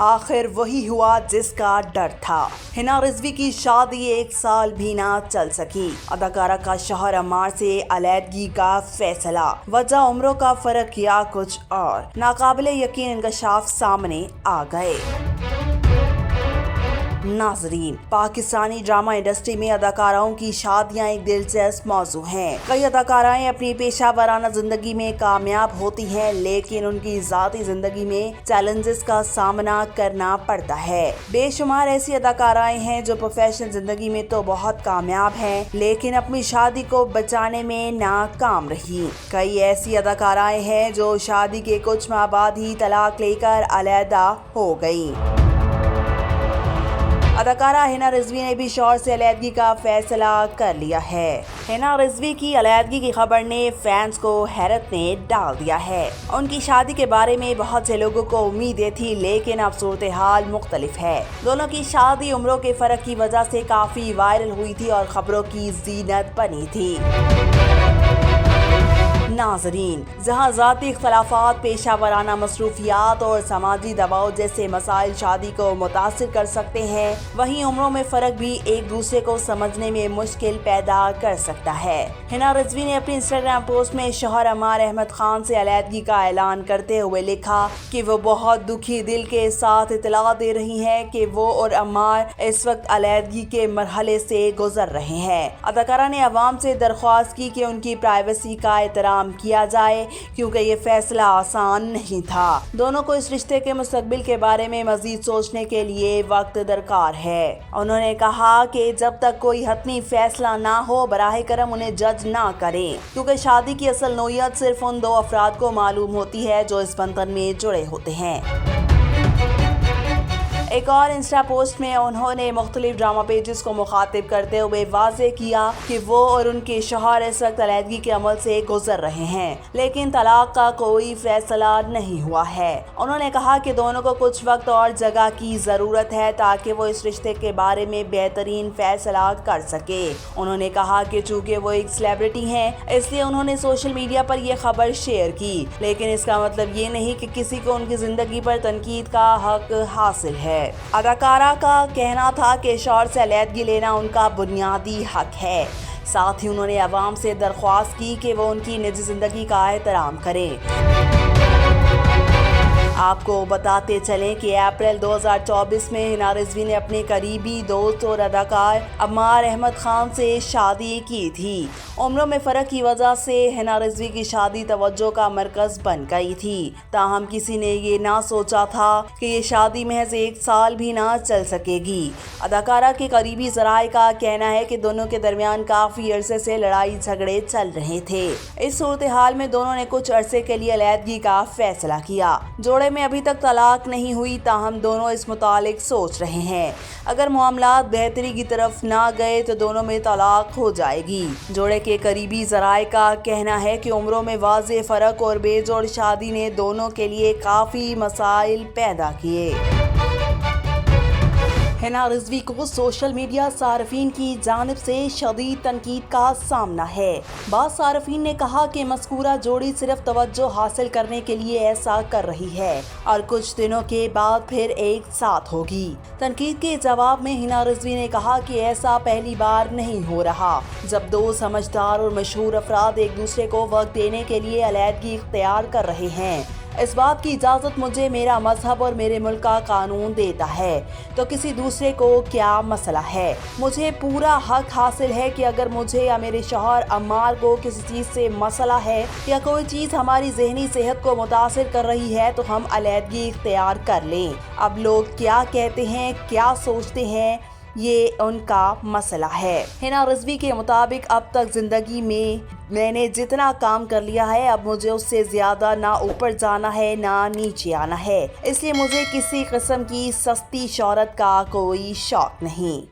آخر وہی ہوا جس کا ڈر تھا۔ حنا رضوی کی شادی 1 سال بھی نہ چل سکی۔ اداکارہ کا شوہر عمار سے علیحدگی کا فیصلہ، وجہ عمروں کا فرق یا کچھ اور؟ ناقابل یقین انکشاف سامنے آ گئے۔ ناظرین، پاکستانی ڈرامہ انڈسٹری میں اداکاراؤں کی شادیاں ایک دلچسپ موضوع ہیں۔ کئی اداکارائیں اپنی پیشہ ورانہ زندگی میں کامیاب ہوتی ہیں، لیکن ان کی ذاتی زندگی میں چیلنجز کا سامنا کرنا پڑتا ہے۔ بے شمار ایسی اداکارائیں ہیں جو پروفیشنل زندگی میں تو بہت کامیاب ہیں، لیکن اپنی شادی کو بچانے میں ناکام رہی۔ کئی ایسی اداکارائیں ہیں جو شادی کے کچھ ماہ بعد ہی طلاق لے کر علیحدہ ہو گئیں۔ اداکارہ حنا رضوی نے بھی شوہر سے علیحدگی کا فیصلہ کر لیا ہے۔ حنا رضوی کی علیحدگی کی خبر نے فینس کو حیرت میں ڈال دیا ہے۔ ان کی شادی کے بارے میں بہت سے لوگوں کو امیدیں تھی، لیکن اب صورتحال مختلف ہے۔ دونوں کی شادی عمروں کے فرق کی وجہ سے کافی وائرل ہوئی تھی اور خبروں کی زینت بنی تھی۔ ناظرین، جہاں ذاتی اختلافات، پیشہ ورانہ مصروفیات اور سماجی دباؤ جیسے مسائل شادی کو متاثر کر سکتے ہیں، وہیں عمروں میں فرق بھی ایک دوسرے کو سمجھنے میں مشکل پیدا کر سکتا ہے۔ حنا رضوی نے اپنی انسٹاگرام پوسٹ میں شوہر عمار احمد خان سے علیحدگی کا اعلان کرتے ہوئے لکھا کہ وہ بہت دکھی دل کے ساتھ اطلاع دے رہی ہیں کہ وہ اور عمار اس وقت علیحدگی کے مرحلے سے گزر رہے ہیں۔ اداکارہ نے عوام سے درخواست کی کہ ان کی پرائیویسی کا احترام کیا جائے، کیونکہ یہ فیصلہ آسان نہیں تھا۔ دونوں کو اس رشتے کے مستقبل کے بارے میں مزید سوچنے کے لیے وقت درکار ہے۔ انہوں نے کہا کہ جب تک کوئی حتمی فیصلہ نہ ہو، براہ کرم انہیں جج نہ کریں، کیونکہ شادی کی اصل نوعیت صرف ان 2 افراد کو معلوم ہوتی ہے جو اس بندھن میں جڑے ہوتے ہیں۔ ایک اور انسٹا پوسٹ میں انہوں نے مختلف ڈرامہ پیجز کو مخاطب کرتے ہوئے واضح کیا کہ وہ اور ان کے شوہر اس وقت علیحدگی کے عمل سے گزر رہے ہیں، لیکن طلاق کا کوئی فیصلہ نہیں ہوا ہے۔ انہوں نے کہا کہ دونوں کو کچھ وقت اور جگہ کی ضرورت ہے تاکہ وہ اس رشتے کے بارے میں بہترین فیصلہ کر سکے۔ انہوں نے کہا کہ چونکہ وہ ایک سیلیبریٹی ہیں، اس لیے انہوں نے سوشل میڈیا پر یہ خبر شیئر کی، لیکن اس کا مطلب یہ نہیں کہ کسی کو ان کی زندگی پر تنقید کا حق حاصل ہے۔ اداکارہ کا کہنا تھا کہ شوہر سے علیحدگی لینا ان کا بنیادی حق ہے۔ ساتھ ہی انہوں نے عوام سے درخواست کی کہ وہ ان کی نجی زندگی کا احترام کریں۔ آپ کو بتاتے چلیں کہ اپریل 2024 میں حنا رضوی نے اپنے قریبی دوست اور اداکار عمار احمد خان سے شادی کی تھی۔ عمروں میں فرق کی وجہ سے حنا رضوی کی شادی توجہ کا مرکز بن گئی تھی، تاہم کسی نے یہ نہ سوچا تھا کہ یہ شادی محض 1 سال بھی نہ چل سکے گی۔ اداکارہ کے قریبی ذرائع کا کہنا ہے کہ دونوں کے درمیان کافی عرصے سے لڑائی جھگڑے چل رہے تھے۔ اس صورتحال میں دونوں نے کچھ عرصے کے لیے علیحدگی کا فیصلہ کیا۔ جوڑے میں ابھی تک طلاق نہیں ہوئی، تاہم دونوں اس متعلق سوچ رہے ہیں۔ اگر معاملات بہتری کی طرف نہ گئے تو دونوں میں طلاق ہو جائے گی۔ جوڑے کے قریبی ذرائع کا کہنا ہے کہ عمروں میں واضح فرق اور بے جوڑ شادی نے دونوں کے لیے کافی مسائل پیدا کیے۔ حنا رضوی کو سوشل میڈیا صارفین کی جانب سے شدید تنقید کا سامنا ہے۔ بعض صارفین نے کہا کہ مذکورہ جوڑی صرف توجہ حاصل کرنے کے لیے ایسا کر رہی ہے اور کچھ دنوں کے بعد پھر ایک ساتھ ہوگی۔ تنقید کے جواب میں حنا رضوی نے کہا کہ ایسا پہلی بار نہیں ہو رہا جب 2 سمجھدار اور مشہور افراد ایک دوسرے کو وقت دینے کے لیے علیحدگی اختیار کر رہے ہیں۔ اس بات کی اجازت مجھے میرا مذہب اور میرے ملک کا قانون دیتا ہے، تو کسی دوسرے کو کیا مسئلہ ہے؟ مجھے پورا حق حاصل ہے کہ اگر مجھے یا میرے شوہر عمار کو کسی چیز سے مسئلہ ہے یا کوئی چیز ہماری ذہنی صحت کو متاثر کر رہی ہے تو ہم علیحدگی اختیار کر لیں۔ اب لوگ کیا کہتے ہیں، کیا سوچتے ہیں، یہ ان کا مسئلہ ہے۔ حنا رضوی کے مطابق اب تک زندگی میں نے جتنا کام کر لیا ہے، اب مجھے اس سے زیادہ نہ اوپر جانا ہے نہ نیچے آنا ہے، اس لیے مجھے کسی قسم کی سستی شہرت کا کوئی شوق نہیں۔